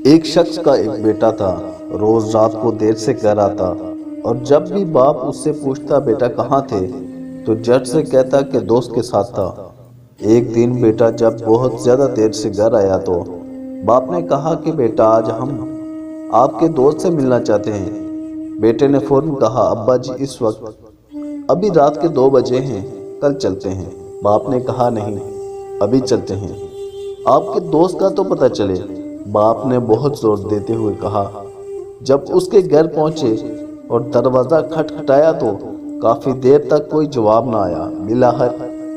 ایک شخص کا ایک بیٹا تھا، روز رات کو دیر سے گھر آتا اور جب بھی باپ اس سے پوچھتا بیٹا کہاں تھے تو جھٹ سے کہتا کہ دوست کے ساتھ تھا۔ ایک دن بیٹا جب بہت زیادہ دیر سے گھر آیا تو باپ نے کہا کہ بیٹا آج ہم آپ کے دوست سے ملنا چاہتے ہیں۔ بیٹے نے فوراً کہا ابا جی اس وقت ابھی رات کے 2 بجے ہیں، کل چلتے ہیں۔ باپ نے کہا نہیں، ابھی چلتے ہیں، آپ کے دوست کا تو پتہ چلے۔ باپ نے بہت زور دیتے ہوئے کہا۔ جب اس کے گھر پہنچے اور دروازہ کھٹکھٹایا تو کافی دیر تک کوئی جواب نہ آیا۔ بالآخر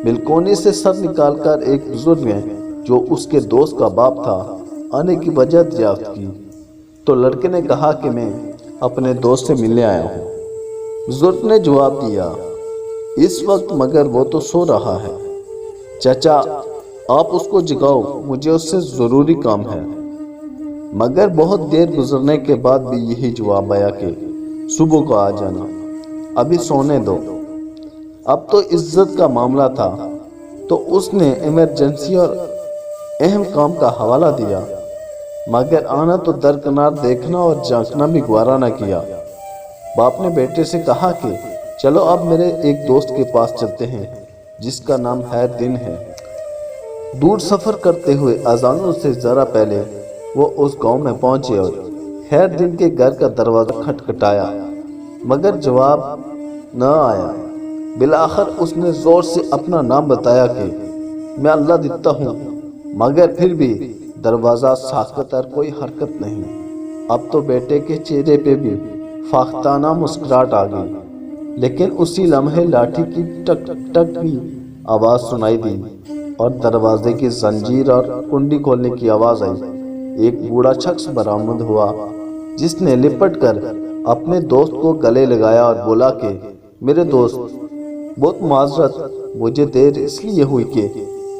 بلکونی سے سر نکال کر ایک بزرگ نے، جو اس کے دوست کا باپ تھا، آنے کی وجہ دریافت کی تو لڑکے نے کہا کہ میں اپنے دوست سے ملنے آیا ہوں۔ بزرگ نے جواب دیا اس وقت مگر وہ تو سو رہا ہے۔ چچا آپ اس کو جگاؤ، مجھے اس سے ضروری کام ہے۔ مگر بہت دیر گزرنے کے بعد بھی یہی جواب آیا کہ صبح کو آ جانا، ابھی سونے دو۔ اب تو عزت کا معاملہ تھا تو اس نے ایمرجنسی اور اہم کام کا حوالہ دیا، مگر آنا تو درکنار دیکھنا اور جھانکنا بھی گوارا نہ کیا۔ باپ نے بیٹے سے کہا کہ چلو اب میرے ایک دوست کے پاس چلتے ہیں جس کا نام خیر دن ہے۔ دور سفر کرتے ہوئے اذانوں سے ذرا پہلے وہ اس گاؤں میں پہنچے اور خیر دن کے گھر کا دروازہ کھٹکھٹایا مگر جواب نہ آیا۔ بالآخر اس نے زور سے اپنا نام بتایا کہ میں اللہ دیتا ہوں، مگر پھر بھی دروازہ ساکت اور کوئی حرکت نہیں۔ اب تو بیٹے کے چہرے پہ بھی فاختانہ مسکراہٹ آ گئی، لیکن اسی لمحے لاٹھی کی ٹک ٹک کی آواز سنائی دی اور دروازے کی زنجیر اور کنڈی کھولنے کی آواز آئی۔ ایک بوڑھا شخص برآمد ہوا جس نے لپٹ کر اپنے دوست کو گلے لگایا اور بولا کہ میرے دوست، بہت معذرت، مجھے دیر اس لیے ہوئی کہ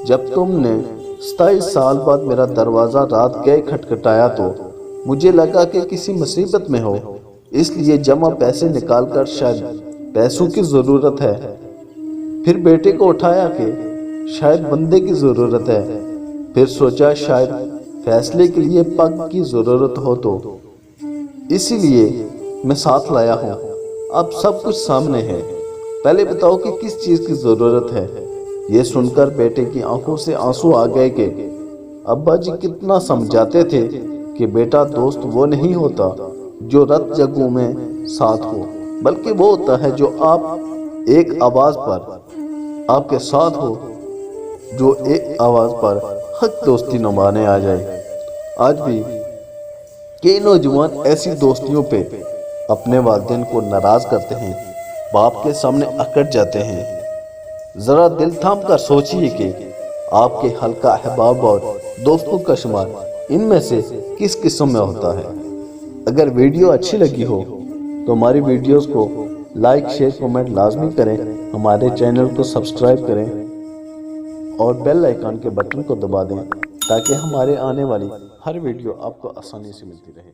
جب تم نے 27 سال بعد میرا دروازہ رات گئے کھٹکھٹایا تو مجھے لگا کہ کسی مصیبت میں ہو، اس لیے جمع پیسے نکال کر شاید پیسوں کی ضرورت ہے۔ پھر بیٹے کو اٹھایا کہ شاید بندے کی ضرورت ہے، پھر سوچا شاید فیصلے کے لیے پگ کی ضرورت ہو تو اسی لیے میں ساتھ لایا ہوں۔ اب سب کچھ سامنے ہے، پہلے بتاؤ کہ کس چیز کی ضرورت ہے۔ یہ سن کر بیٹے کی آنکھوں سے آنسو آ گئے کہ ابا جی کتنا سمجھاتے تھے کہ بیٹا دوست وہ نہیں ہوتا جو رت جگہوں میں ساتھ ہو، بلکہ وہ ہوتا ہے جو آپ ایک آواز پر آپ کے ساتھ ہو، جو ایک آواز پر حق دوستی نبھانے آ جائے۔ آج بھی کئی نوجوان ایسی دوستیوں پہ اپنے والدین کو ناراض کرتے ہیں، باپ کے سامنے اکڑ جاتے ہیں۔ ذرا دل تھام کر سوچئے کہ آپ کے حلقہ احباب اور دوستوں کا شمار ان میں سے کس قسم میں ہوتا ہے۔ اگر ویڈیو اچھی لگی ہو تو ہماری ویڈیوز کو لائک، شیئر، کمنٹ لازمی کریں، ہمارے چینل کو سبسکرائب کریں اور بیل آئیکن کے بٹن کو دبا دیں تاکہ ہمارے آنے والی ہر ویڈیو آپ کو آسانی سے ملتی رہے۔